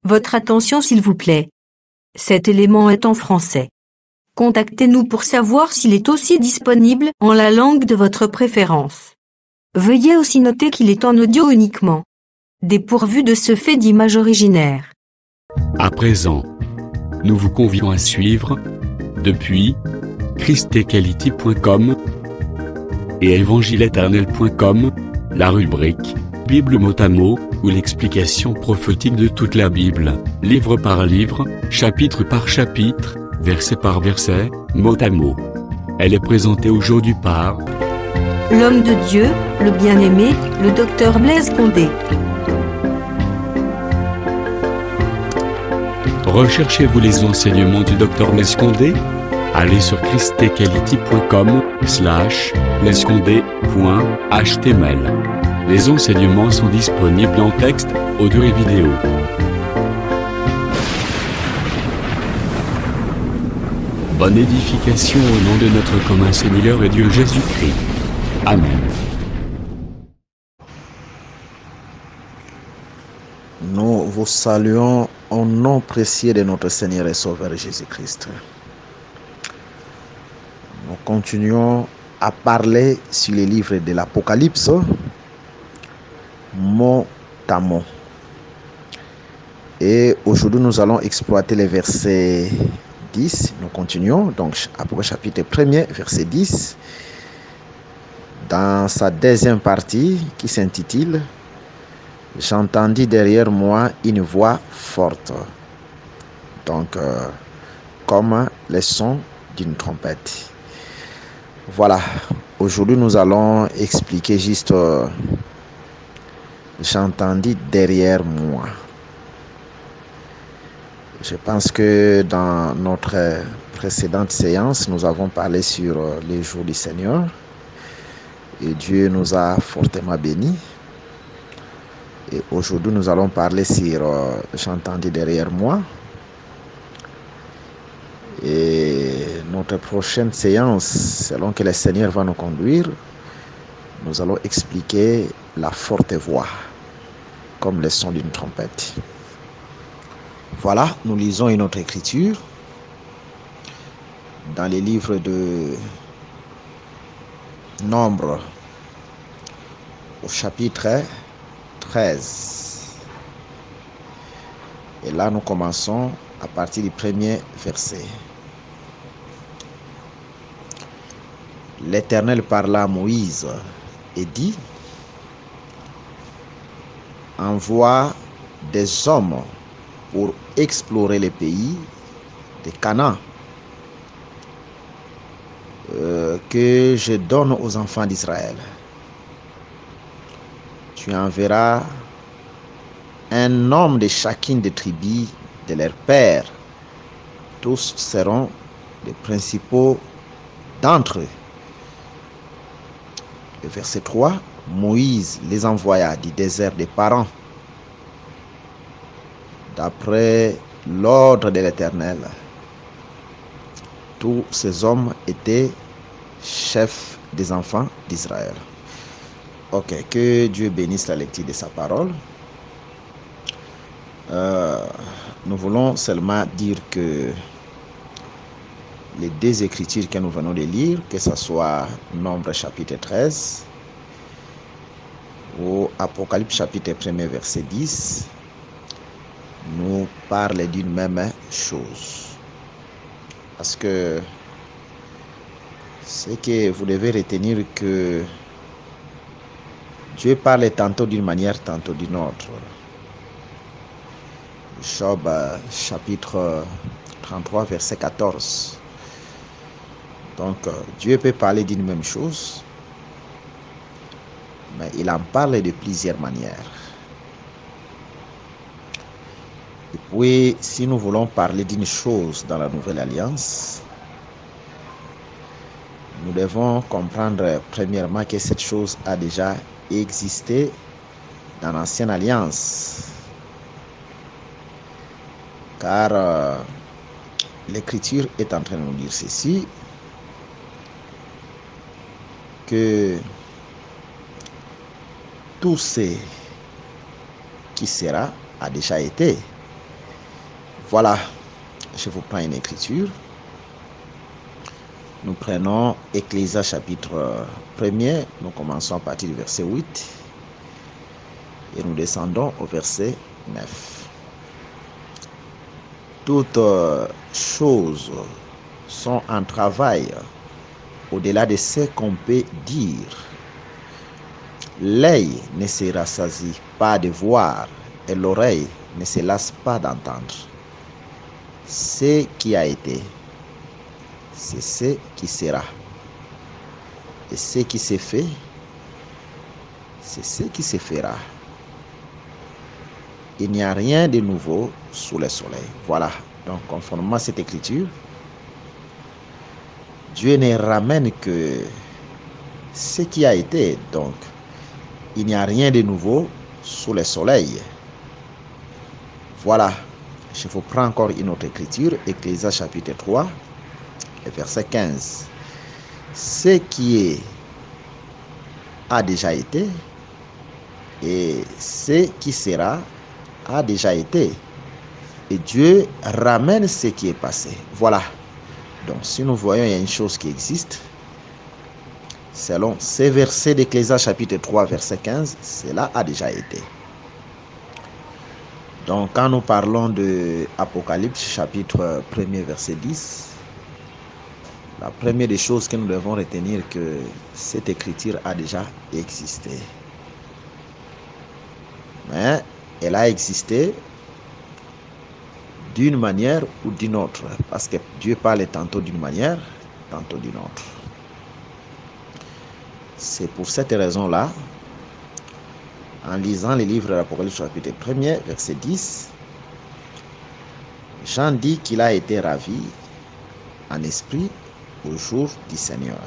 Votre attention s'il vous plaît. Cet élément est en français. Contactez-nous pour savoir s'il est aussi disponible en la langue de votre préférence. Veuillez aussi noter qu'il est en audio uniquement. Dépourvu de ce fait d'image originaire. À présent, nous vous convions à suivre, depuis christequality.com et évangile-éternel.com, la rubrique Bible mot à mot, ou l'explication prophétique de toute la Bible, livre par livre, chapitre par chapitre, verset par verset, mot à mot. Elle est présentée aujourd'hui par L'homme de Dieu, le bien-aimé, le docteur Blaise Condé. Recherchez-vous les enseignements du Dr Blaise Condé? Allez sur christequality.com/blaisecondé.html. Les enseignements sont disponibles en texte, audio et vidéo. Bonne édification au nom de notre commun Seigneur et Dieu Jésus-Christ. Amen. Nous vous saluons au nom précieux de notre Seigneur et Sauveur Jésus-Christ. Nous continuons à parler sur les livres de l'Apocalypse, mot à mot. Et aujourd'hui, nous allons exploiter les versets 10. Nous continuons, donc Apocalypse chapitre 1er, verset 10, dans sa deuxième partie qui s'intitule « J'entendis derrière moi une voix forte ». Donc, comme le son d'une trompette. Voilà, aujourd'hui nous allons expliquer juste j'entendis derrière moi. Je pense que dans notre précédente séance, nous avons parlé sur les jours du Seigneur et Dieu nous a fortement bénis. Et aujourd'hui, nous allons parler sur j'entendis derrière moi. Et notre prochaine séance, selon que le Seigneur va nous conduire, nous allons expliquer la forte voix, comme le son d'une trompette. Voilà, nous lisons une autre écriture dans les livres de Nombre, au chapitre 13. Et là, nous commençons à partir du premier verset. L'Éternel parla à Moïse et dit: envoie des hommes pour explorer les pays de Canaan que je donne aux enfants d'Israël. Tu enverras un homme de chacune des tribus de leurs pères. Tous seront les principaux d'entre eux. Le verset 3, Moïse les envoya du désert des Paran d'après l'ordre de l'Éternel. Tous ces hommes étaient chefs des enfants d'Israël. Ok, que Dieu bénisse la lecture de sa parole. Nous voulons seulement dire que les deux écritures que nous venons de lire, que ce soit Nombre chapitre 13 ou Apocalypse chapitre 1er verset 10, nous parlent d'une même chose. Parce que ce que vous devez retenir que Dieu parle tantôt d'une manière, tantôt d'une autre. Job chapitre 33 verset 14. Donc Dieu peut parler d'une même chose, mais il en parle de plusieurs manières. Et puis, si nous voulons parler d'une chose dans la Nouvelle Alliance, nous devons comprendre premièrement que cette chose a déjà existé dans l'Ancienne Alliance. Car l'Écriture est en train de nous dire ceci, que tout ce qui sera a déjà été. Voilà, je vous prends une écriture. Nous prenons Ecclésias chapitre 1er, nous commençons à partir du verset 8 et nous descendons au verset 9. Toutes choses sont en travail au-delà de ce qu'on peut dire. L'œil ne se rassasie pas de voir et l'oreille ne se lasse pas d'entendre. Ce qui a été, c'est ce qui sera. Et ce qui s'est fait, c'est ce qui se fera. Il n'y a rien de nouveau sous le soleil. Voilà, donc conformément à cette écriture, Dieu ne ramène que ce qui a été. Donc, il n'y a rien de nouveau sous le soleil. Voilà, je vous prends encore une autre écriture, Ecclésias chapitre 3, verset 15. Ce qui a déjà été et ce qui sera a déjà été. Et Dieu ramène ce qui est passé. Voilà. Donc, si nous voyons, il y a une chose qui existe. Selon ces versets d'Ecclésias chapitre 3, verset 15, cela a déjà été. Donc, quand nous parlons de Apocalypse chapitre 1er, verset 10, la première des choses que nous devons retenir que cette écriture a déjà existé. Mais elle a existé d'une manière ou d'une autre, parce que Dieu parle tantôt d'une manière, tantôt d'une autre. C'est pour cette raison-là, en lisant les livres de l'Apocalypse chapitre 1er, verset 10, Jean dit qu'il a été ravi en esprit au jour du Seigneur.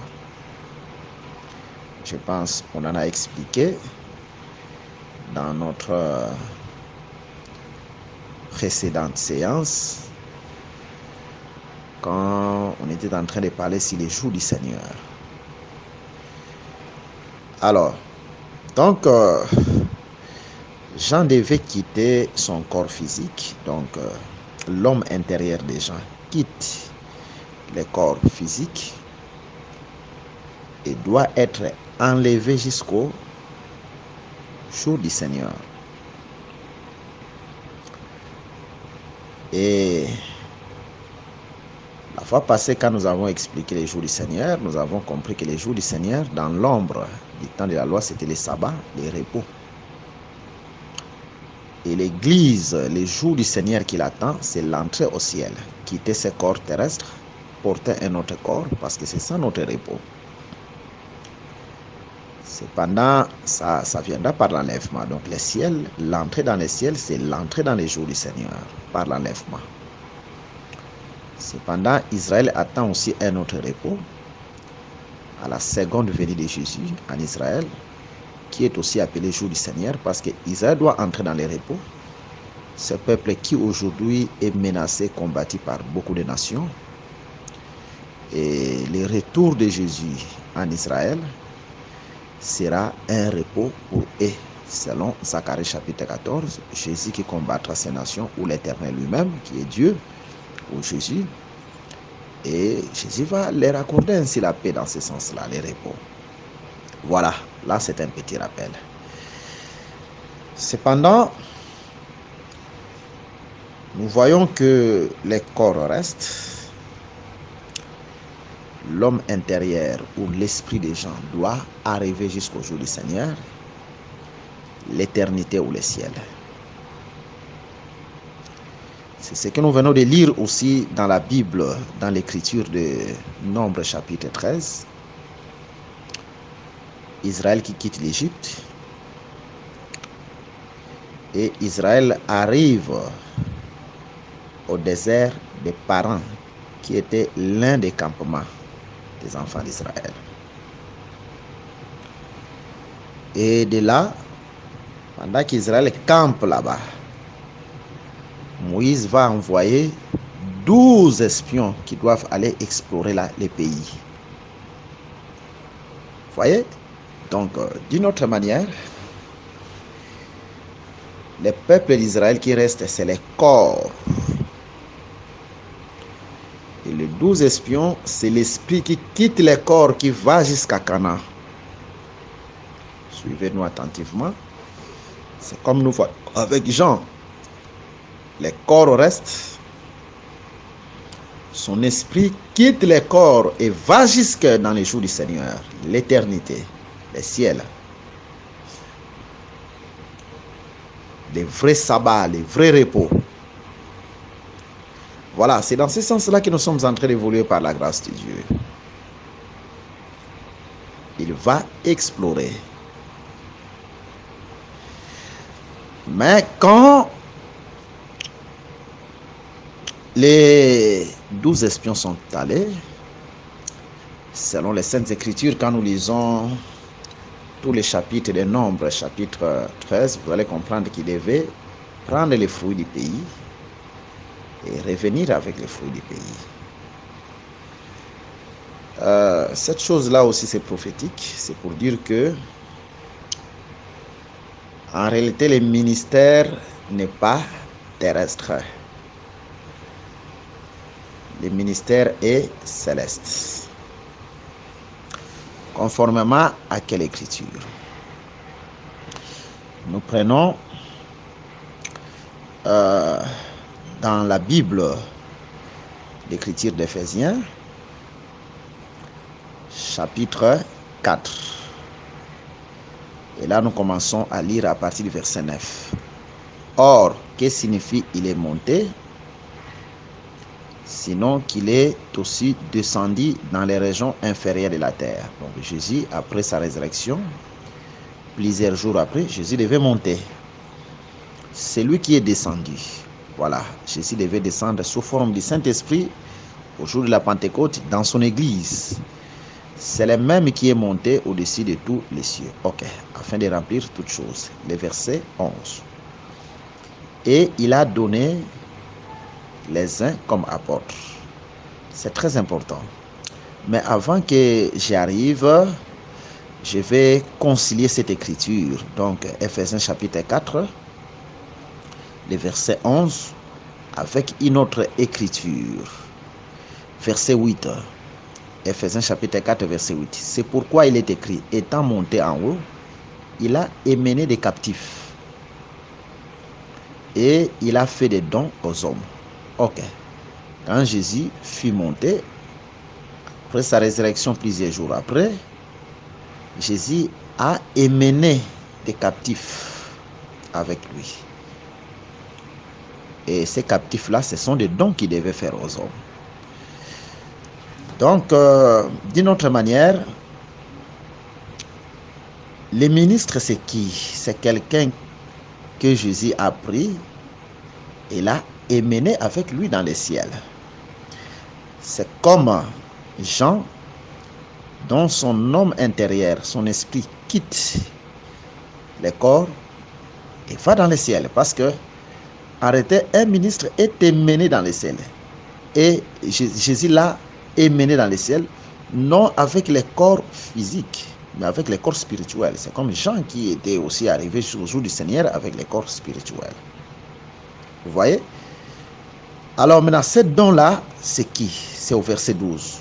Je pense qu'on en a expliqué dans notre précédente séance quand on était en train de parler sur les jours du Seigneur. Alors, donc, Jean devait quitter son corps physique, donc l'homme intérieur des gens quitte le corps physique et doit être enlevé jusqu'au jour du Seigneur. Et la fois passée, quand nous avons expliqué les jours du Seigneur, nous avons compris que les jours du Seigneur, dans l'ombre du temps de la loi, c'était les sabbats, les repos. Et l'Église, les jours du Seigneur qui l'attend, c'est l'entrée au ciel. Quitter ce corps terrestre, porter un autre corps, parce que c'est ça notre repos. Cependant, ça viendra par l'enlèvement. Donc le ciel, l'entrée dans le ciel, c'est l'entrée dans les jours du Seigneur, par l'enlèvement. Cependant, Israël attend aussi un autre repos à la seconde venue de Jésus en Israël, qui est aussi appelé jour du Seigneur, parce que Israël doit entrer dans le repos. Ce peuple qui aujourd'hui est menacé, combattu par beaucoup de nations. Et le retour de Jésus en Israël sera un repos pour eux. Selon Zacharie chapitre 14, Jésus qui combattra ces nations, ou l'Éternel lui-même, qui est Dieu, ou Jésus. Et Jésus va leur accorder ainsi la paix dans ce sens-là, le repos. Voilà, là c'est un petit rappel. Cependant, nous voyons que les corps restent. L'homme intérieur ou l'esprit des gens doit arriver jusqu'au jour du Seigneur, l'éternité ou le ciel. C'est ce que nous venons de lire aussi dans la Bible, dans l'écriture de Nombre chapitre 13. Israël qui quitte l'Égypte. Et Israël arrive au désert des Paran, qui était l'un des campements des enfants d'Israël. Et de là, pendant qu'Israël campe là-bas, Moïse va envoyer 12 espions qui doivent aller explorer les pays. Vous voyez? Donc, d'une autre manière, le peuple d'Israël qui reste, c'est les corps Et les 12 espions, c'est l'esprit qui quitte les corps, qui va jusqu'à Canaan. Suivez-nous attentivement. C'est comme nous voyons avec Jean. Les corps restent. Son esprit quitte les corps et va jusque dans les jours du Seigneur, l'éternité, les ciels. Les vrais sabbats, les vrais repos. Voilà, c'est dans ce sens-là que nous sommes en train d'évoluer par la grâce de Dieu. Il va explorer. Mais quand les 12 espions sont allés, selon les Saintes Écritures, quand nous lisons tous les chapitres des Nombres, chapitre 13, vous allez comprendre qu'ils devaient prendre les fruits du pays et revenir avec les fruits du pays. Cette chose-là aussi, c'est prophétique. C'est pour dire que, en réalité, le ministère n'est pas terrestre. Le ministère est céleste. Conformément à quelle écriture? Nous prenons dans la Bible l'écriture d'Éphésiens, chapitre 4. Et là, nous commençons à lire à partir du verset 9. Or, que signifie il est monté? Sinon qu'il est aussi descendu dans les régions inférieures de la terre. Donc Jésus, après sa résurrection, plusieurs jours après, Jésus devait monter. C'est lui qui est descendu. Voilà, Jésus devait descendre sous forme du Saint-Esprit au jour de la Pentecôte dans son église. C'est le même qui est monté au-dessus de tous les cieux. Ok, afin de remplir toutes choses. Le verset 11. Et il a donné les uns comme apôtres. C'est très important. Mais avant que j'y arrive, je vais concilier cette écriture. Donc, Éphésiens chapitre 4, le verset 11, avec une autre écriture. Verset 8. Éphésiens chapitre 4, verset 8. C'est pourquoi il est écrit, étant monté en haut, il a émené des captifs. Et il a fait des dons aux hommes. Ok. Quand Jésus fut monté, après sa résurrection plusieurs jours après, Jésus a émené des captifs avec lui. Et ces captifs-là, ce sont des dons qu'il devait faire aux hommes. Donc, d'une autre manière, le ministre, c'est qui? C'est quelqu'un que Jésus a pris et l'a émené avec lui dans les ciels. C'est comme Jean, dont son homme intérieur, son esprit quitte les corps et va dans les ciels. Parce que, arrêtez, un ministre est émené dans les ciels. Et Jésus l'a émené dans les ciels, non avec les corps physiques, mais avec les corps spirituels. C'est comme Jean qui était aussi arrivé au jour du Seigneur avec les corps spirituels. Vous voyez? Alors maintenant, ce don-là, c'est qui? C'est au verset 12.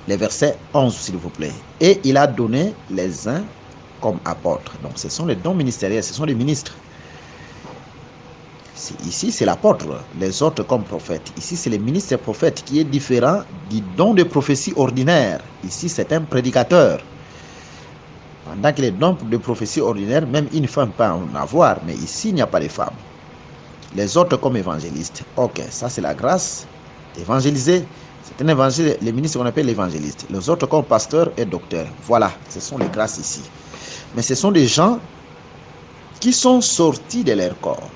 Le verset 11, s'il vous plaît. Et il a donné les uns comme apôtres. Donc, ce sont les dons ministériels, ce sont les ministres. Ici, c'est l'apôtre, les autres comme prophètes. Ici, c'est le ministre prophète qui est différent du don de prophétie ordinaire. Ici, c'est un prédicateur. Pendant que les dons de prophétie ordinaire, même une femme peut en avoir, mais ici, il n'y a pas de femme. Les autres comme évangélistes. Ok, ça c'est la grâce d'évangéliser. C'est un évangile, les ministres qu'on appelle l'évangéliste. Les autres comme pasteurs et docteurs. Voilà, ce sont les grâces ici. Mais ce sont des gens qui sont sortis de leur corps,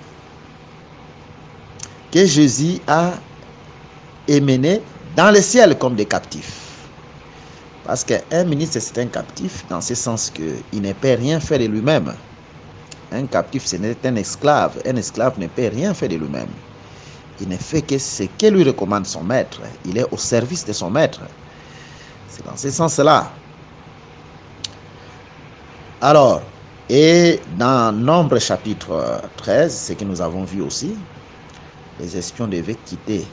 que Jésus a émenés dans le ciel comme des captifs. Parce qu'un ministre, c'est un captif, dans ce sens qu'il ne peut rien faire de lui-même. Un captif, c'est un esclave. Un esclave ne peut rien faire de lui-même. Il ne fait que ce que lui recommande son maître. Il est au service de son maître. C'est dans ce sens-là. Alors, et dans Nombre chapitre 13, ce que nous avons vu aussi, les espions devaient quitter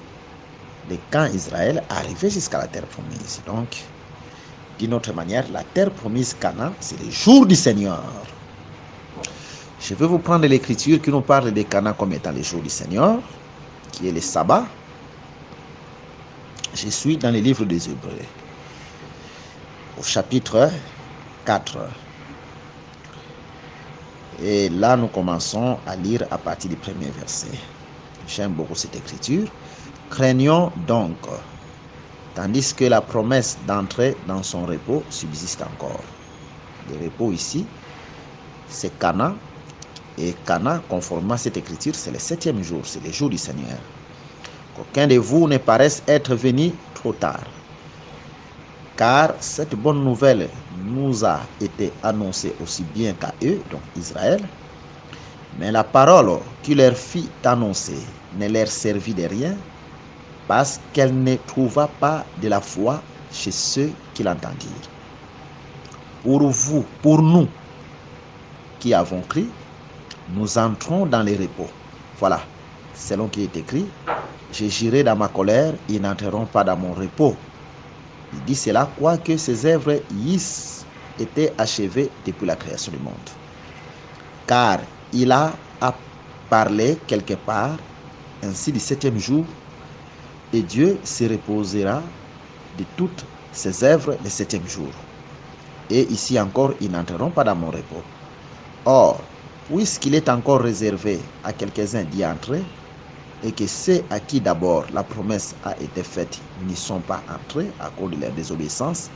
quand Israël arrivait jusqu'à la terre promise. Donc, d'une autre manière, la terre promise Canaan, c'est le jour du Seigneur. Je vais vous prendre l'écriture qui nous parle de Canaan comme étant le jour du Seigneur, qui est le sabbat. Je suis dans le livre des Hébreux, au chapitre 4. Et là, nous commençons à lire à partir du premier verset. J'aime beaucoup cette écriture. Craignons donc, tandis que la promesse d'entrer dans son repos subsiste encore. Le repos ici, c'est Canaan. Et Canaan, conformément à cette écriture, c'est le 7e jour, c'est le jour du Seigneur. Qu'aucun de vous ne paraisse être venu trop tard. Car cette bonne nouvelle nous a été annoncée aussi bien qu'à eux, donc Israël. Mais la parole qui leur fit annoncer ne leur servit de rien, parce qu'elle ne trouva pas de la foi chez ceux qui l'entendirent. Pour nous qui avons cru, nous entrons dans les repos. Voilà, selon qui est écrit, je j'irai dans ma colère, ils n'entreront pas dans mon repos. Il dit cela, quoique ses œuvres eussent été achevées depuis la création du monde. Car il a parlé quelque part, ainsi du 7e jour, et Dieu se reposera de toutes ses œuvres le 7e jour. Et ici encore, ils n'entreront pas dans mon repos. Or, puisqu'il est encore réservé à quelques-uns d'y entrer, et que ceux à qui d'abord la promesse a été faite n'y sont pas entrés à cause de leur désobéissance,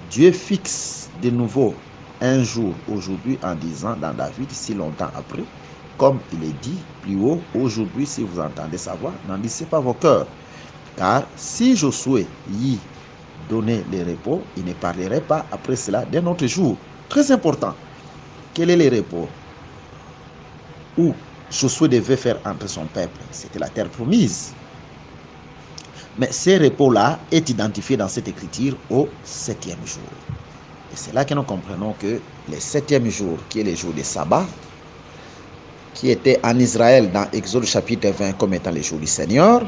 Dieu fixe de nouveau un jour aujourd'hui en disant dans David si longtemps après, comme il est dit plus haut, aujourd'hui si vous entendez sa voix, n'endissez pas vos cœurs. Car si Josué y donnait le repos, il ne parlerait pas après cela d'un autre jour. Très important. Quel est le repos où Josué devait faire entrer son peuple? C'était la terre promise. Mais ce repos-là est identifié dans cette écriture au 7e jour. Et c'est là que nous comprenons que le 7e jour, qui est le jour du sabbat, qui était en Israël dans Exode chapitre 20 comme étant le jour du Seigneur,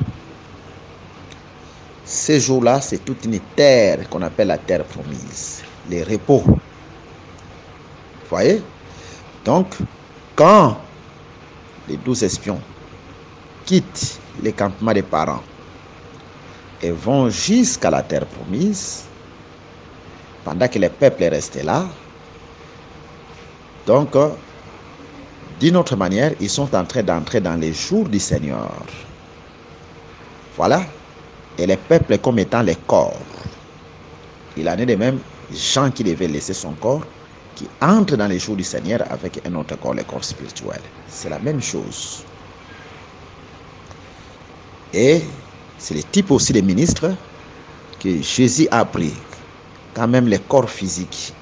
ce jour-là, c'est toute une terre qu'on appelle la terre promise, les repos. Vous voyez? Donc, quand les 12 espions quittent les campements des parents et vont jusqu'à la terre promise, pendant que le peuple est resté là, donc, d'une autre manière, ils sont en train d'entrer dans les jours du Seigneur. Voilà. Et le peuple comme étant les corps. Il en est de même Jean qui devait laisser son corps, qui entre dans les jours du Seigneur avec un autre corps, le corps spirituel. C'est la même chose. Et c'est le type aussi des ministres que Jésus a pris. Quand même le corps physique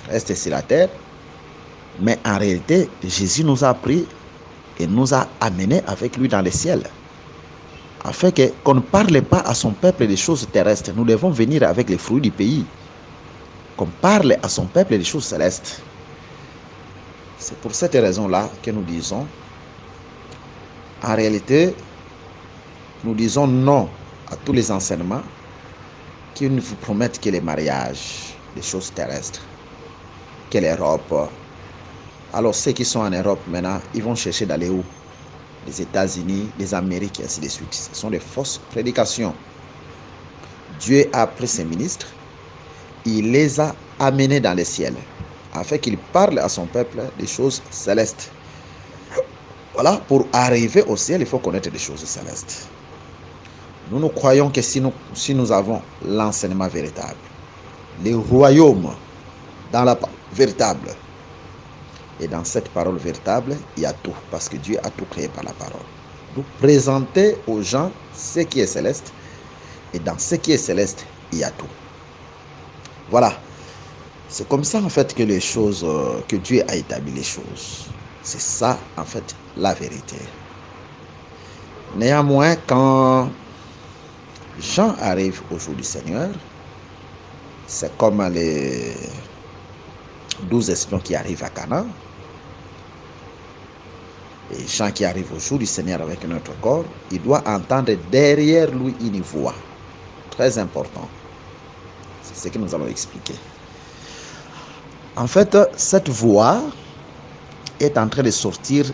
reste sur la terre. Mais en réalité, Jésus nous a pris et nous a amenés avec lui dans le ciel. Afin qu'on ne parle pas à son peuple des choses terrestres. Nous devons venir avec les fruits du pays. Qu'on parle à son peuple des choses célestes. C'est pour cette raison-là que nous disons, en réalité, nous disons non à tous les enseignements qui ne vous promettent que les mariages, les choses terrestres, que l'Europe. Alors ceux qui sont en Europe maintenant, ils vont chercher d'aller où? Les États-Unis, les Amériques, et ainsi de suite. Ce sont des fausses prédications. Dieu a pris ses ministres, il les a amenés dans le ciel, afin qu'ils parlent à son peuple des choses célestes. Voilà, pour arriver au ciel, il faut connaître des choses célestes. Nous croyons que si nous avons l'enseignement véritable, le royaume dans la véritable, et dans cette parole véritable, il y a tout, parce que Dieu a tout créé par la parole. Nous présenter aux gens ce qui est céleste, et dans ce qui est céleste, il y a tout. Voilà. C'est comme ça, en fait, que les choses, que Dieu a établi les choses. C'est ça, en fait, la vérité. Néanmoins, quand Jean arrive au jour du Seigneur, c'est comme les 12 espions qui arrivent à Canaan. Et Jean qui arrive au jour du Seigneur avec notre corps, il doit entendre derrière lui une voix. Très important. C'est ce que nous allons expliquer. En fait, cette voix est en train de sortir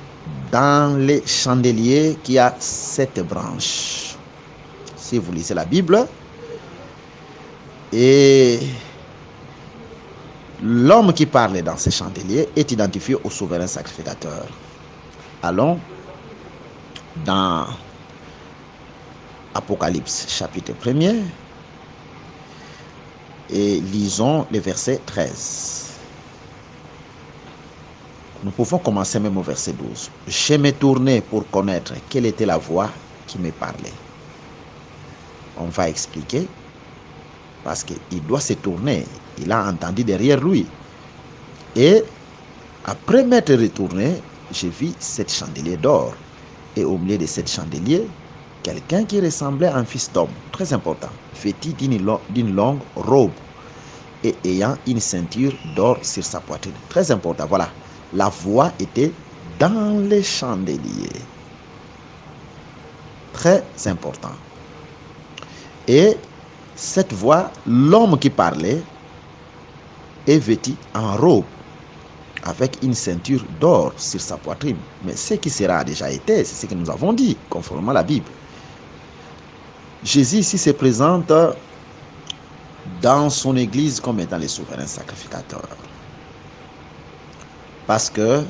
dans les chandeliers qui a 7 branches. Si vous lisez la Bible, et l'homme qui parle dans ces chandeliers est identifié au souverain sacrificateur. Allons dans Apocalypse chapitre 1er et lisons le verset 13. Nous pouvons commencer même au verset 12. Je me tournais pour connaître quelle était la voix qui me parlait. On va expliquer parce qu'il doit se tourner. Il a entendu derrière lui. Et après m'être retourné, j'ai vu 7 chandeliers d'or. Et au milieu de 7 chandeliers, quelqu'un qui ressemblait à un fils d'homme, très important, vêtu d'une longue robe et ayant une ceinture d'or sur sa poitrine. Très important, voilà. La voix était dans les chandeliers. Très important. Et cette voix, l'homme qui parlait, est vêtu en robe avec une ceinture d'or sur sa poitrine. Mais ce qui sera déjà été, c'est ce que nous avons dit, conformément à la Bible. Jésus ici se présente dans son église comme étant le souverain sacrificateur. Parce que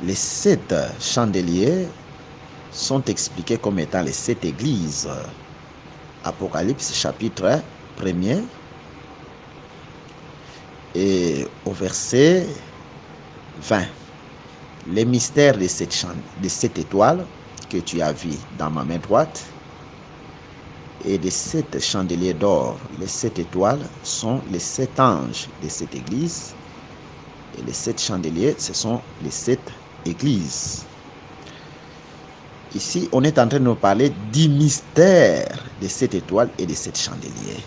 les 7 chandeliers sont expliqués comme étant les 7 églises. Apocalypse chapitre 1er et au verset 20. Les mystères de 7 étoiles que tu as vu dans ma main droite et des 7 chandeliers d'or. Les 7 étoiles sont les 7 anges de cette église et les 7 chandeliers, ce sont les 7 églises. Ici, on est en train de nous parler du mystère de 7 étoiles et de 7 chandeliers.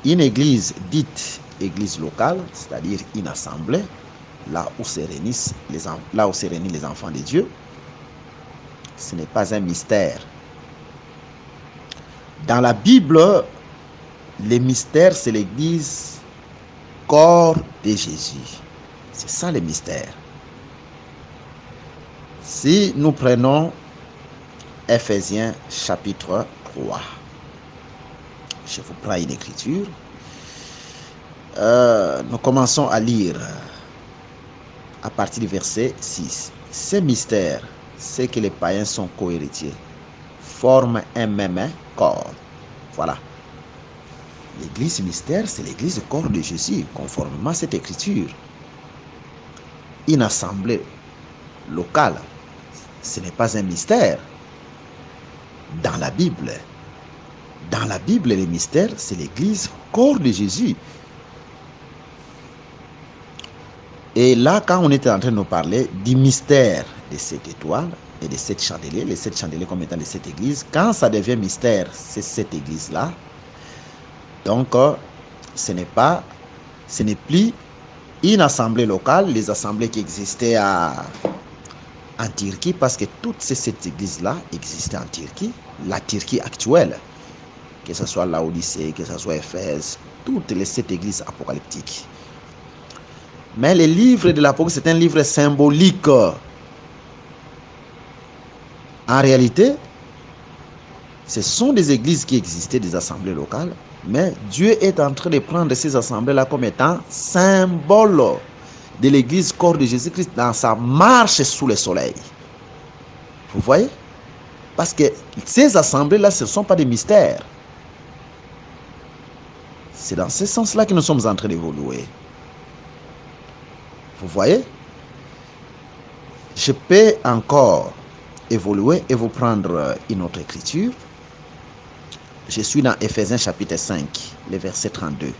Une église dite église locale, c'est-à-dire une assemblée, là où se réunissent les enfants de Dieu, ce n'est pas un mystère. Dans la Bible, le mystère, c'est l'église corps de Jésus. C'est ça le mystère. Si nous prenons Ephésiens chapitre 3, je vous prends une écriture. Nous commençons à lire à partir du verset 6. Ce mystère, c'est que les païens sont co-héritiers, forment un même corps. Voilà. L'église mystère, c'est l'église corps de Jésus, conformément à cette écriture. Une assemblée locale, ce n'est pas un mystère. Dans la Bible, le mystère, c'est l'église corps de Jésus. Et là, quand on était en train de nous parler du mystère de 7 étoiles et de 7 chandeliers, les 7 chandeliers comme étant les 7 églises, quand ça devient mystère, c'est cette église-là. Donc, ce n'est plus une assemblée locale, les assemblées qui existaient en Turquie, parce que toutes ces 7 églises-là existaient en Turquie, la Turquie actuelle, que ce soit Laodicée, que ce soit Éphèse, toutes les 7 églises apocalyptiques. Mais le livre de l'Apocalypse, c'est un livre symbolique. En réalité, ce sont des églises qui existaient, des assemblées locales, mais Dieu est en train de prendre ces assemblées-là comme étant symbole de l'église corps de Jésus-Christ dans sa marche sous le soleil. Vous voyez? Parce que ces assemblées-là, ce ne sont pas des mystères. C'est dans ce sens-là que nous sommes en train d'évoluer. Vous voyez? Je peux encore évoluer et vous prendre une autre écriture. Je suis dans Ephésiens chapitre 5, le verset 32.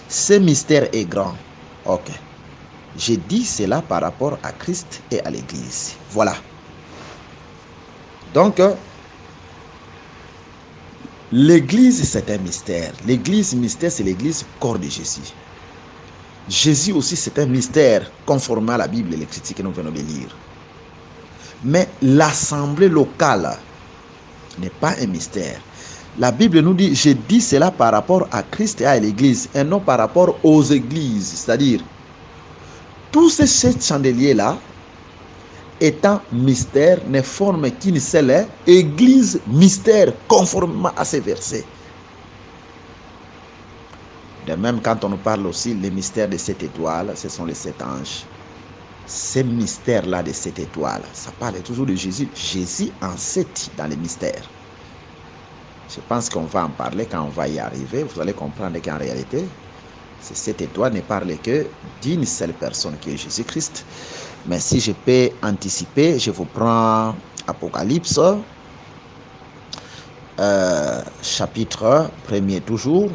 Ce mystère est grand. Ok. J'ai dit cela par rapport à Christ et à l'Église. Voilà. Donc, l'Église, c'est un mystère. L'Église mystère, c'est l'Église corps de Jésus. Jésus aussi, c'est un mystère conformément à la Bible et les critiques que nous venons de lire. Mais l'assemblée locale n'est pas un mystère. La Bible nous dit, je dis cela par rapport à Christ et à l'Église, et non par rapport aux églises. C'est-à-dire, tous ces 7 chandeliers-là, étant mystère, ne forment qu'une seule église mystère, conformément à ces versets. De même, quand on nous parle aussi les mystères de 7 étoiles, ce sont les 7 anges. Ces mystères-là de 7 étoiles, ça parle toujours de Jésus. Jésus en 7 dans les mystères. Je pense qu'on va en parler quand on va y arriver. Vous allez comprendre qu'en réalité, ces 7 étoiles ne parlent que d'une seule personne qui est Jésus-Christ. Mais si je peux anticiper, je vous prends Apocalypse, chapitre 1er toujours.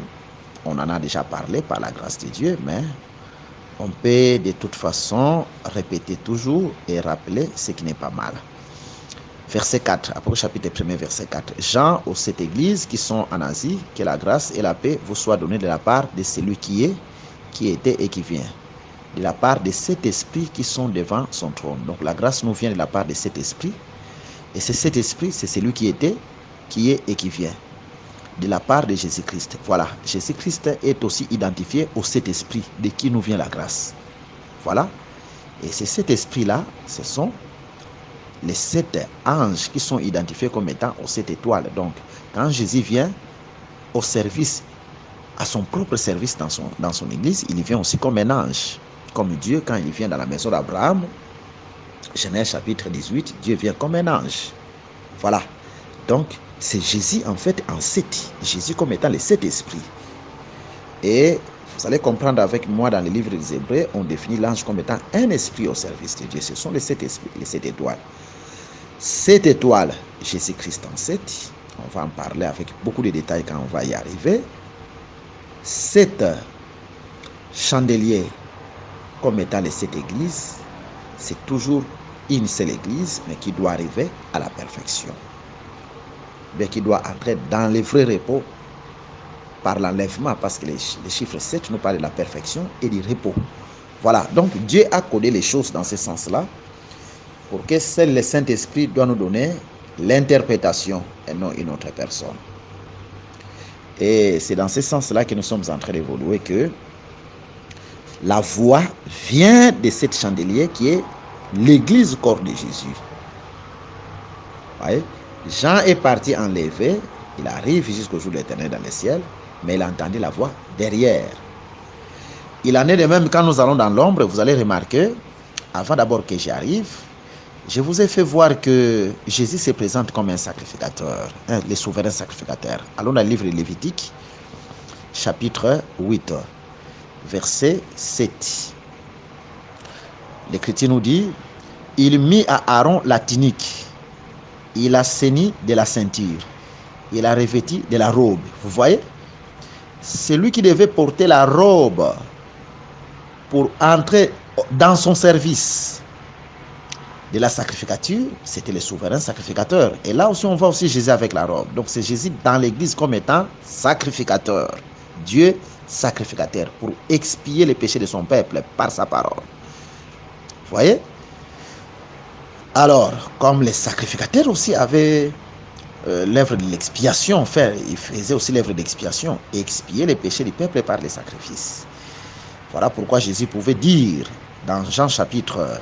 On en a déjà parlé par la grâce de Dieu, mais on peut de toute façon répéter toujours et rappeler ce qui n'est pas mal. Verset 4, Apocalypse chapitre 1er, verset 4. Jean aux 7 églises qui sont en Asie, que la grâce et la paix vous soient données de la part de celui qui est, qui était et qui vient. De la part de 7 esprits qui sont devant son trône. Donc la grâce nous vient de la part de 7 esprits. Et ces 7 esprits, c'est celui qui était, qui est et qui vient. De la part de Jésus-Christ. Voilà, Jésus-Christ est aussi identifié aux 7 esprits de qui nous vient la grâce. Voilà. Et ces 7 esprits-là, ce sont les 7 anges qui sont identifiés comme étant aux 7 étoiles. Donc, quand Jésus vient au service, à son propre service dans son église, il vient aussi comme un ange. Comme Dieu, quand il vient dans la maison d'Abraham, Genèse chapitre 18, Dieu vient comme un ange. Voilà. Donc, c'est Jésus en fait en 7. Jésus comme étant les 7 esprits. Et vous allez comprendre avec moi dans le livre des Hébreux, on définit l'ange comme étant un esprit au service de Dieu. Ce sont les 7 esprits, les 7 étoiles. 7 étoiles, Jésus-Christ en 7. On va en parler avec beaucoup de détails quand on va y arriver. 7 chandeliers comme étant les 7 églises. C'est toujours une seule église, mais qui doit arriver à la perfection. Mais qui doit entrer dans le vrai repos par l'enlèvement, parce que les chiffres 7 nous parlent de la perfection et du repos. Voilà, donc Dieu a codé les choses dans ce sens-là, pour que seul le Saint-Esprit doit nous donner l'interprétation et non une autre personne. Et c'est dans ce sens-là que nous sommes en train d'évoluer, que la voix vient de cet chandelier qui est l'église corps de Jésus. Voyez? Jean est parti enlever, il arrive jusqu'au jour de l'Éternel dans le ciel, mais il a entendu la voix derrière. Il en est de même quand nous allons dans l'ombre, vous allez remarquer, avant d'abord que j'y arrive, je vous ai fait voir que Jésus se présente comme un sacrificateur, le souverain sacrificateur. Allons dans le livre de Lévitique, chapitre 8, verset 7. L'Écriture nous dit, il mit à Aaron la tunique, il a ceint de la ceinture, il a revêtu de la robe. Vous voyez? C'est lui qui devait porter la robe pour entrer dans son service de la sacrificature. C'était le souverain sacrificateur. Et là aussi, on voit aussi Jésus avec la robe. Donc c'est Jésus dans l'église comme étant sacrificateur. Dieu sacrificateur pour expier les péchés de son peuple par sa parole. Vous voyez? Alors, comme les sacrificateurs aussi avaient l'œuvre de l'expiation, ils faisaient aussi l'œuvre d'expiation, expier les péchés du peuple par les sacrifices. Voilà pourquoi Jésus pouvait dire dans Jean chapitre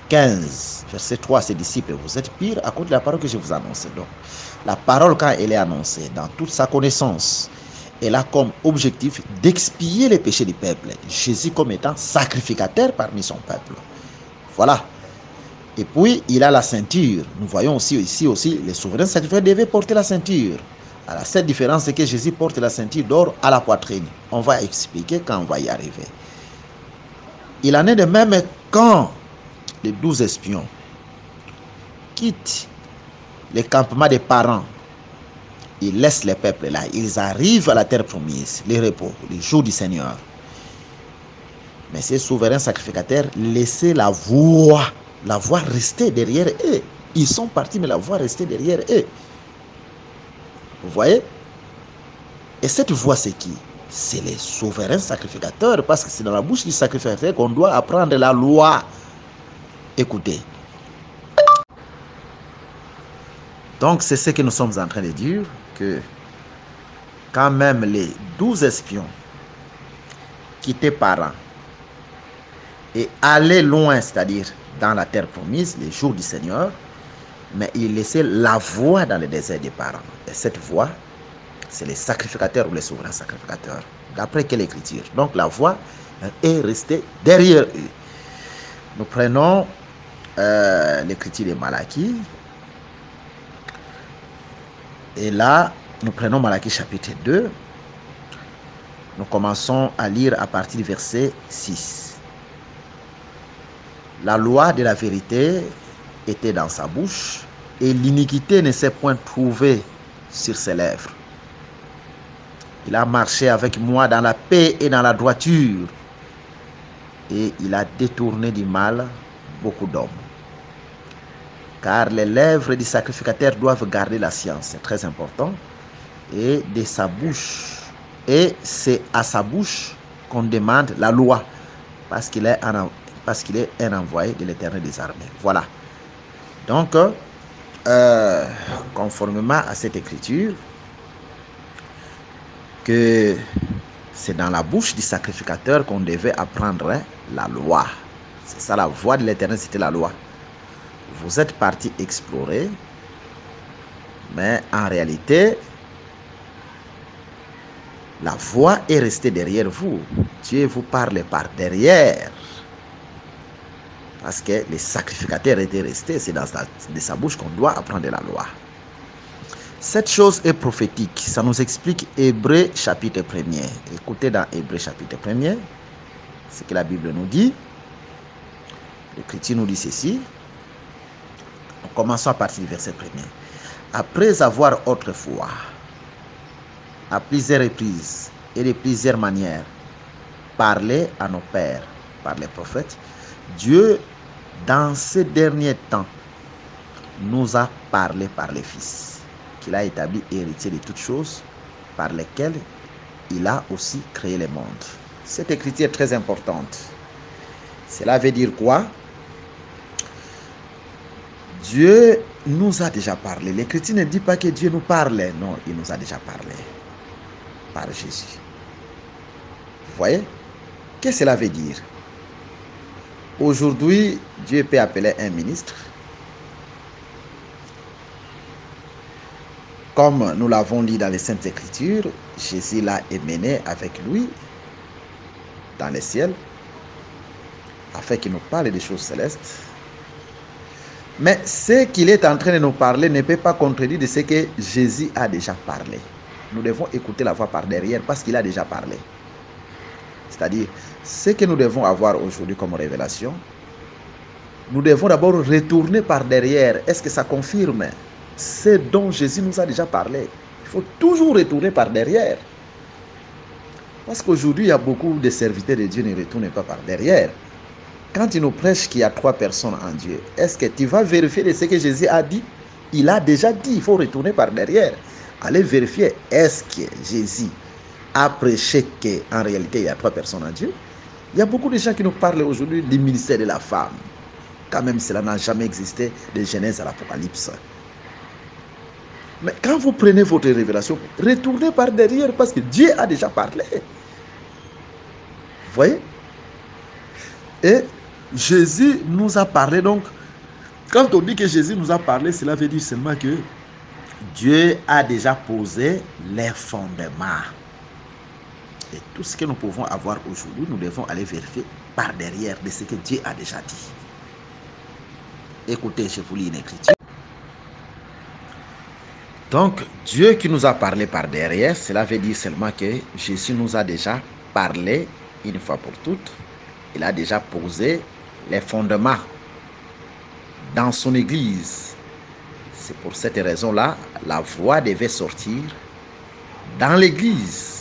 15, verset 3 à ses disciples, vous êtes pires à cause de la parole que je vous annonce. Donc, la parole, quand elle est annoncée dans toute sa connaissance, elle a comme objectif d'expier les péchés du peuple. Jésus comme étant sacrificateur parmi son peuple. Voilà. Et puis, il a la ceinture. Nous voyons aussi ici aussi, les souverains sacrificateurs devaient porter la ceinture. Alors, la seule différence, c'est que Jésus porte la ceinture d'or à la poitrine. On va expliquer quand on va y arriver. Il en est de même quand les 12 espions quittent le campement des parents. Ils laissent les peuples là. Ils arrivent à la terre promise, le repos, le jour du Seigneur. Mais ces souverains sacrificateurs laissaient la voix rester derrière eux. Ils sont partis, mais la voix restait derrière eux. Vous voyez? Et cette voix, c'est qui? c'est les souverains sacrificateurs, parce que c'est dans la bouche du sacrificateur qu'on doit apprendre la loi. Écoutez. Donc, c'est ce que nous sommes en train de dire, que quand même les 12 espions quittaient Paran et allaient loin, c'est-à-dire dans la terre promise, les jours du Seigneur, mais ils laissaient la voie dans le désert de Paran. Et cette voie, c'est les sacrificateurs ou les souverains sacrificateurs. D'après quelle écriture? Donc la voie est restée derrière eux. Nous prenons l'écriture de Malachie. Et là, nous prenons Malachie chapitre 2. Nous commençons à lire à partir du verset 6. La loi de la vérité était dans sa bouche, et l'iniquité ne s'est point trouvée sur ses lèvres. Il a marché avec moi dans la paix et dans la droiture, et il a détourné du mal beaucoup d'hommes. Car les lèvres du sacrificateur doivent garder la science, c'est très important, et de sa bouche, et c'est à sa bouche qu'on demande la loi, parce qu'il est un envoyé de l'Éternel des armées. Voilà. Donc, conformément à cette écriture, que c'est dans la bouche du sacrificateur qu'on devait apprendre la loi. C'est ça, la voix de l'Éternel, c'était la loi. Vous êtes parti explorer, mais en réalité, la voix est restée derrière vous. Dieu vous parle par derrière. Parce que les sacrificateurs étaient restés, c'est dans de sa bouche qu'on doit apprendre la loi. Cette chose est prophétique. Ça nous explique Hébreux chapitre 1er. Écoutez dans Hébreux chapitre 1er ce que la Bible nous dit. L'Écriture nous dit ceci. Commençons à partir du verset 1er. Après avoir autrefois, à plusieurs reprises et de plusieurs manières, parlé à nos pères par les prophètes, Dieu, dans ces derniers temps, nous a parlé par les fils, qu'il a établi héritier de toutes choses, par lesquelles il a aussi créé le monde. Cette écriture est très importante. Cela veut dire quoi? Dieu nous a déjà parlé. L'écriture ne dit pas que Dieu nous parlait. Non, il nous a déjà parlé par Jésus. Vous voyez? Qu'est-ce que cela veut dire? Aujourd'hui, Dieu peut appeler un ministre. Comme nous l'avons dit dans les Saintes Écritures, Jésus l'a émené avec lui dans les ciels, afin qu'il nous parle des choses célestes. Mais ce qu'il est en train de nous parler ne peut pas contredire de ce que Jésus a déjà parlé. Nous devons écouter la voix par derrière parce qu'il a déjà parlé. C'est-à-dire, ce que nous devons avoir aujourd'hui comme révélation, nous devons d'abord retourner par derrière. Est-ce que ça confirme ce dont Jésus nous a déjà parlé? Il faut toujours retourner par derrière. Parce qu'aujourd'hui, il y a beaucoup de serviteurs de Dieu qui ne retournent pas par derrière. Quand il nous prêche qu'il y a 3 personnes en Dieu, est-ce que tu vas vérifier de ce que Jésus a dit? Il a déjà dit, il faut retourner par derrière. Allez vérifier, est-ce que Jésus a prêché qu'en réalité il y a 3 personnes en Dieu? Il y a beaucoup de gens qui nous parlent aujourd'hui du ministère de la femme. Quand même, cela n'a jamais existé de Genèse à l'Apocalypse. Mais quand vous prenez votre révélation, retournez par derrière parce que Dieu a déjà parlé. Vous voyez? Et Jésus nous a parlé. Donc, quand on dit que Jésus nous a parlé, cela veut dire seulement que Dieu a déjà posé les fondements. Et tout ce que nous pouvons avoir aujourd'hui, nous devons aller vérifier par derrière de ce que Dieu a déjà dit. Écoutez, je vous lis une écriture. Donc, Dieu qui nous a parlé par derrière, cela veut dire seulement que Jésus nous a déjà parlé une fois pour toutes. Il a déjà posé les fondements dans son église. C'est pour cette raison-là, la voix devait sortir dans l'église.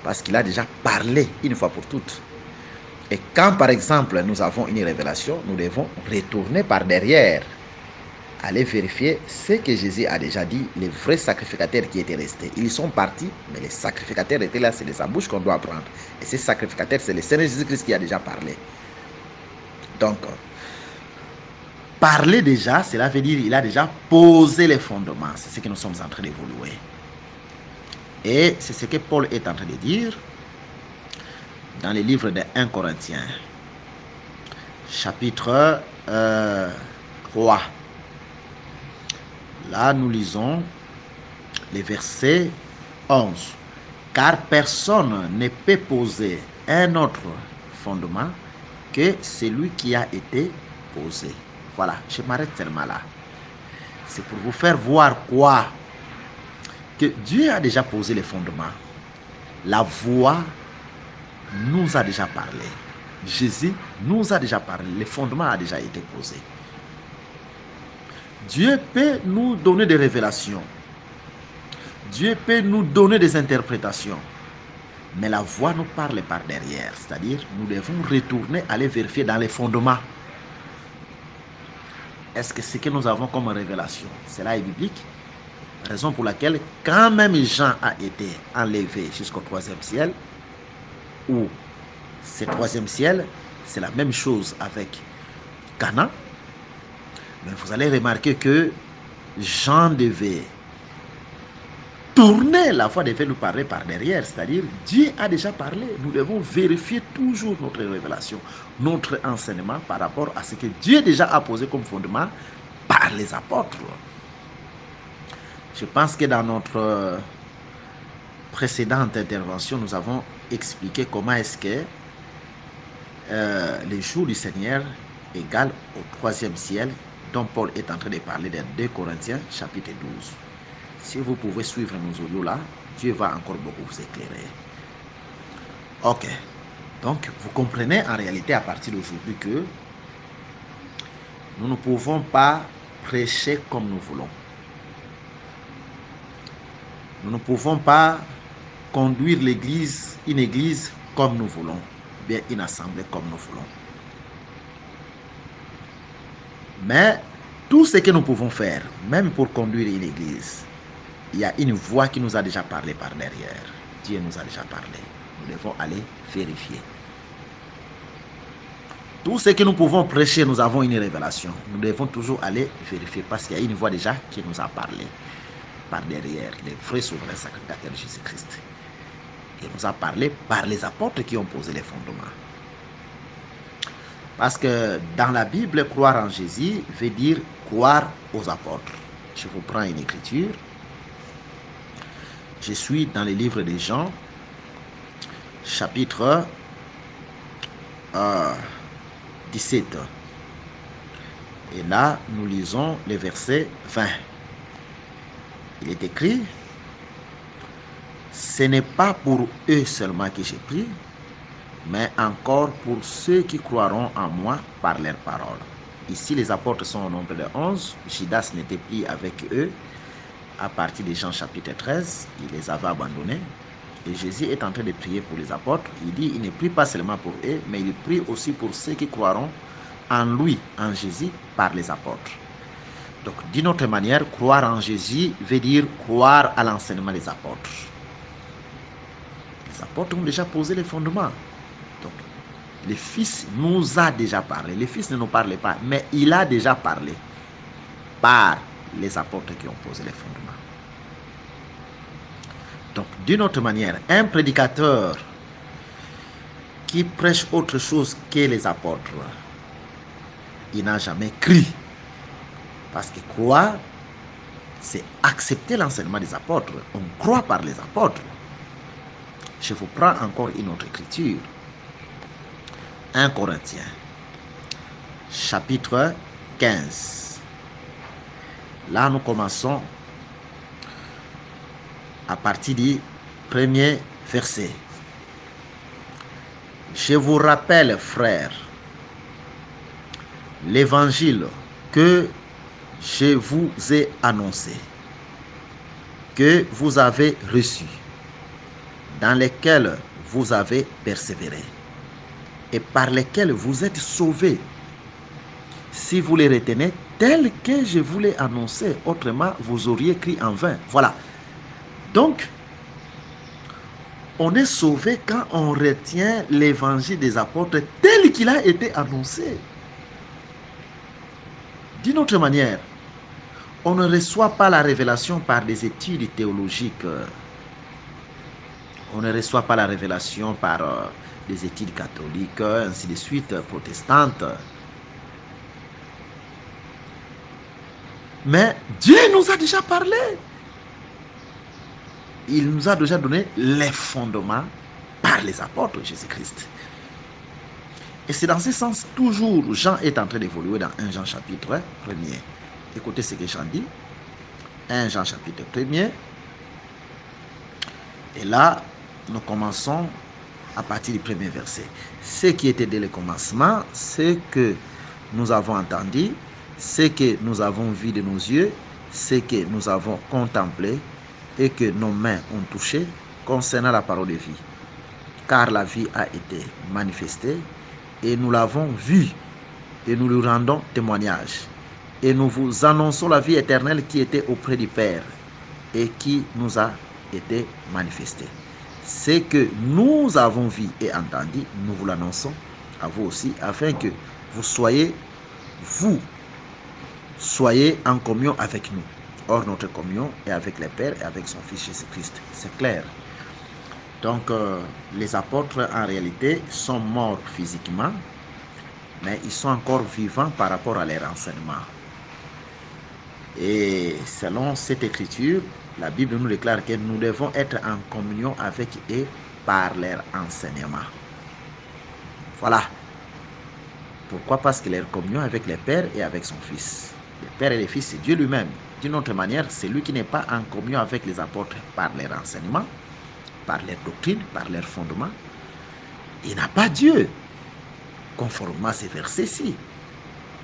Parce qu'il a déjà parlé une fois pour toutes. Et quand, par exemple, nous avons une révélation, nous devons retourner par derrière. aller vérifier ce que Jésus a déjà dit, les vrais sacrificateurs qui étaient restés. Ils sont partis, mais les sacrificateurs étaient là, c'est les embûches qu'on doit prendre. Et ces sacrificateurs, c'est le Seigneur Jésus-Christ qui a déjà parlé. Donc, parler déjà, cela veut dire qu'il a déjà posé les fondements. C'est ce que nous sommes en train d'évoluer. Et c'est ce que Paul est en train de dire dans le livre de 1 Corinthiens, chapitre 3. Là, nous lisons les versets 11. Car personne ne peut poser un autre fondement que celui qui a été posé. Voilà, je m'arrête seulement là. C'est pour vous faire voir quoi? Que Dieu a déjà posé les fondements. La voix nous a déjà parlé. Jésus nous a déjà parlé. Le fondement a déjà été posé. Dieu peut nous donner des révélations. Dieu peut nous donner des interprétations. Mais la voix nous parle par derrière. C'est-à-dire, nous devons retourner, aller vérifier dans les fondements. Est-ce que ce que nous avons comme révélation, cela est biblique? Raison pour laquelle, quand même Jean a été enlevé jusqu'au 3e ciel, ou ce 3e ciel, c'est la même chose avec Cana, mais vous allez remarquer que Jean devait tourner, la voix devait nous parler par derrière, c'est-à-dire Dieu a déjà parlé. Nous devons vérifier toujours notre révélation, notre enseignement par rapport à ce que Dieu déjà a posé comme fondement par les apôtres. Je pense que dans notre précédente intervention, nous avons expliqué comment est-ce que les jours du Seigneur égale au 3e ciel dont Paul est en train de parler dans 2 Corinthiens chapitre 12. Si vous pouvez suivre nos audios là, Dieu va encore beaucoup vous éclairer. Ok. Donc, vous comprenez en réalité à partir d'aujourd'hui que nous ne pouvons pas prêcher comme nous voulons. Nous ne pouvons pas conduire l'église, une église comme nous voulons, bien une assemblée comme nous voulons. Mais tout ce que nous pouvons faire, même pour conduire une église, il y a une voix qui nous a déjà parlé par derrière. Dieu nous a déjà parlé. Nous devons aller vérifier. Tout ce que nous pouvons prêcher, nous avons une révélation. Nous devons toujours aller vérifier parce qu'il y a une voix déjà qui nous a parlé par derrière, les vrais souverains sacrificateurs de Jésus-Christ. Il nous a parlé par les apôtres qui ont posé les fondements. Parce que dans la Bible, croire en Jésus veut dire croire aux apôtres. Je vous prends une écriture. Je suis dans le livre de Jean, chapitre 17. Et là, nous lisons le verset 20. Il est écrit, ce n'est pas pour eux seulement que j'ai pris, mais encore pour ceux qui croiront en moi par leurs paroles. Ici, les apôtres sont au nombre de 11. Judas n'était plus avec eux. À partir de Jean chapitre 13, il les avait abandonnés. Et Jésus est en train de prier pour les apôtres. Il dit, il ne prie pas seulement pour eux, mais il prie aussi pour ceux qui croiront en lui, en Jésus, par les apôtres. Donc, d'une autre manière, croire en Jésus veut dire croire à l'enseignement des apôtres. Les apôtres ont déjà posé les fondements. Donc, le Fils nous a déjà parlé. Le Fils ne nous parlait pas, mais il a déjà parlé par les apôtres qui ont posé les fondements. Donc, d'une autre manière, un prédicateur qui prêche autre chose que les apôtres, il n'a jamais cru. Parce que croire, c'est accepter l'enseignement des apôtres. On croit par les apôtres. Je vous prends encore une autre écriture. 1 Corinthiens, chapitre 15. Là, nous commençons à partir du premier verset. Je vous rappelle, frères, l'évangile que je vous ai annoncé, que vous avez reçu, dans lequel vous avez persévéré et par lesquels vous êtes sauvés, si vous les retenez tels que je vous l'ai annoncé. Autrement, vous auriez crié en vain. Voilà. Donc, on est sauvé quand on retient l'évangile des apôtres tel qu'il a été annoncé. D'une autre manière, on ne reçoit pas la révélation par des études théologiques. On ne reçoit pas la révélation par des études catholiques, ainsi de suite, protestantes. Mais Dieu nous a déjà parlé. Il nous a déjà donné les fondements par les apôtres de Jésus-Christ. Et c'est dans ce sens, toujours, Jean est en train d'évoluer dans 1 Jean chapitre 1er. Écoutez ce que Jean dit. 1 Jean chapitre 1er. Et là, nous commençons à partir du premier verset. Ce qui était dès le commencement, ce que nous avons entendu, ce que nous avons vu de nos yeux, ce que nous avons contemplé et que nos mains ont touché concernant la parole de vie. Car la vie a été manifestée et nous l'avons vue et nous lui rendons témoignage. Et nous vous annonçons la vie éternelle qui était auprès du Père et qui nous a été manifestée. Ce que nous avons vu et entendu, nous vous l'annonçons à vous aussi, afin que vous soyez en communion avec nous. Or, notre communion est avec le Père et avec son Fils Jésus-Christ. C'est clair. Donc, les apôtres, en réalité, sont morts physiquement, mais ils sont encore vivants par rapport à leur enseignement. Et selon cette écriture, la Bible nous déclare que nous devons être en communion avec eux par leur enseignement. Voilà. Pourquoi? Parce que leur communion avec le Père et avec son Fils. Le Père et le Fils, c'est Dieu lui-même. D'une autre manière, celui qui n'est pas en communion avec les apôtres par leur enseignement, par leur doctrine, par leur fondement, il n'a pas Dieu, conformément à ces versets-ci.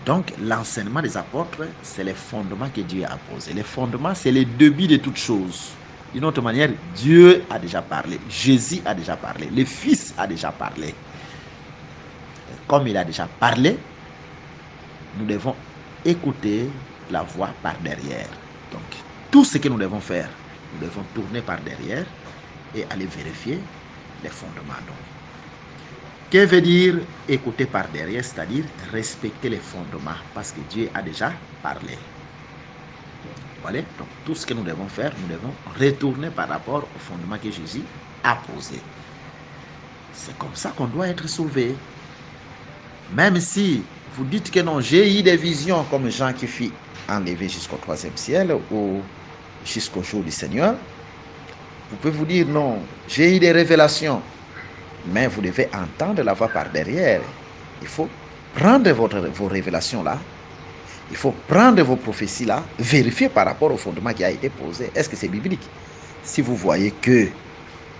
Donc, l'enseignement des apôtres, c'est les fondements que Dieu a posés. Les fondements, c'est les début de toutes choses. D'une autre manière, Dieu a déjà parlé, Jésus a déjà parlé, le Fils a déjà parlé. Et comme il a déjà parlé, nous devons écouter la voix par derrière. Donc, tout ce que nous devons faire, nous devons tourner par derrière et aller vérifier les fondements. Donc, que veut dire écouter par derrière? C'est-à-dire respecter les fondements, parce que Dieu a déjà parlé. Voilà, donc tout ce que nous devons faire, nous devons retourner par rapport au fondement que Jésus a posé. C'est comme ça qu'on doit être sauvé. Même si vous dites que non, j'ai eu des visions comme Jean qui fut enlevé jusqu'au 3e ciel ou jusqu'au jour du Seigneur, vous pouvez vous dire non, j'ai eu des révélations. Mais vous devez entendre la voix par derrière. Il faut prendre vos révélations-là. Il faut prendre vos prophéties-là, vérifier par rapport au fondement qui a été posé. Est-ce que c'est biblique? Si vous voyez que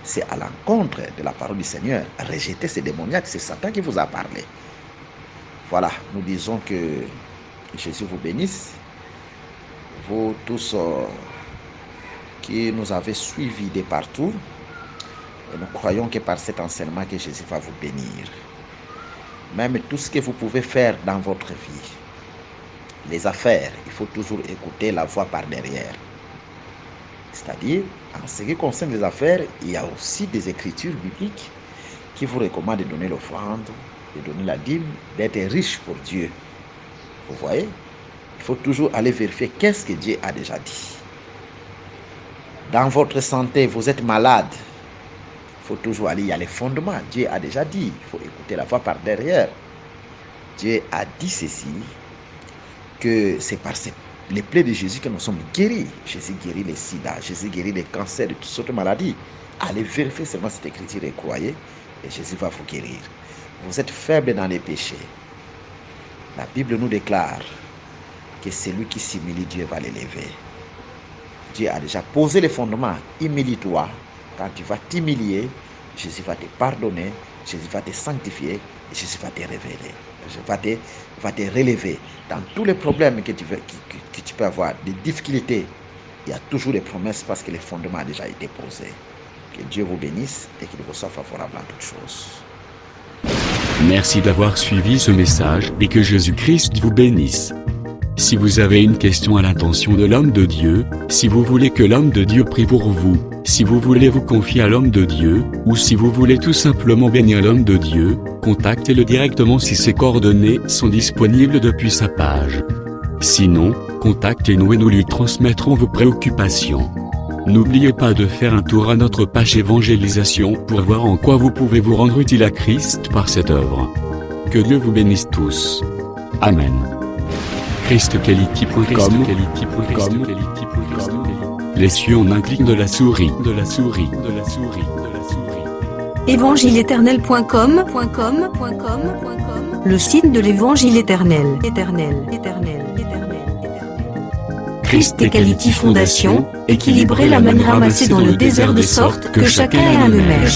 c'est à l'encontre de la parole du Seigneur, rejetez ces démoniaques, c'est Satan qui vous a parlé. Voilà, nous disons que Jésus vous bénisse. Vous tous qui nous avez suivis de partout, et nous croyons que par cet enseignement que Jésus va vous bénir. Même tout ce que vous pouvez faire dans votre vie, les affaires, il faut toujours écouter la voix par derrière. C'est-à-dire, en ce qui concerne les affaires, il y a aussi des écritures bibliques qui vous recommandent de donner l'offrande, de donner la dîme, d'être riche pour Dieu. Vous voyez, il faut toujours aller vérifier qu'est-ce que Dieu a déjà dit. Dans votre santé, vous êtes malade. Il faut toujours aller, il y a les fondements. Dieu a déjà dit, il faut écouter la voix par derrière. Dieu a dit ceci, que c'est par les plaies de Jésus que nous sommes guéris. Jésus guérit les sida, Jésus guérit les cancers, de toutes sortes de maladies. Allez vérifier seulement cette écriture et croyez, et Jésus va vous guérir. Vous êtes faible dans les péchés. La Bible nous déclare que celui qui s'humilie, Dieu va l'élever. Dieu a déjà posé les fondements. Humilie-toi. Quand tu vas t'humilier, Jésus va te pardonner, Jésus va te sanctifier et Jésus va te révéler. Jésus va te relever. Dans tous les problèmes que tu peux avoir, des difficultés, il y a toujours des promesses parce que les fondements ont déjà été posés. Que Dieu vous bénisse et qu'il vous soit favorable en toutes choses. Merci d'avoir suivi ce message et que Jésus-Christ vous bénisse. Si vous avez une question à l'intention de l'homme de Dieu, si vous voulez que l'homme de Dieu prie pour vous, si vous voulez vous confier à l'homme de Dieu, ou si vous voulez tout simplement bénir l'homme de Dieu, contactez-le directement si ses coordonnées sont disponibles depuis sa page. Sinon, contactez-nous et nous lui transmettrons vos préoccupations. N'oubliez pas de faire un tour à notre page évangélisation pour voir en quoi vous pouvez vous rendre utile à Christ par cette œuvre. Que Dieu vous bénisse tous. Amen. ChristQuality.com. Les cieux en un clic de la souris. Évangile-éternel.com, le site de l'Évangile éternel. Christ et Quality Fondation, équilibrer la manne ramassée dans le désert de sorte que chacun ait un eumère.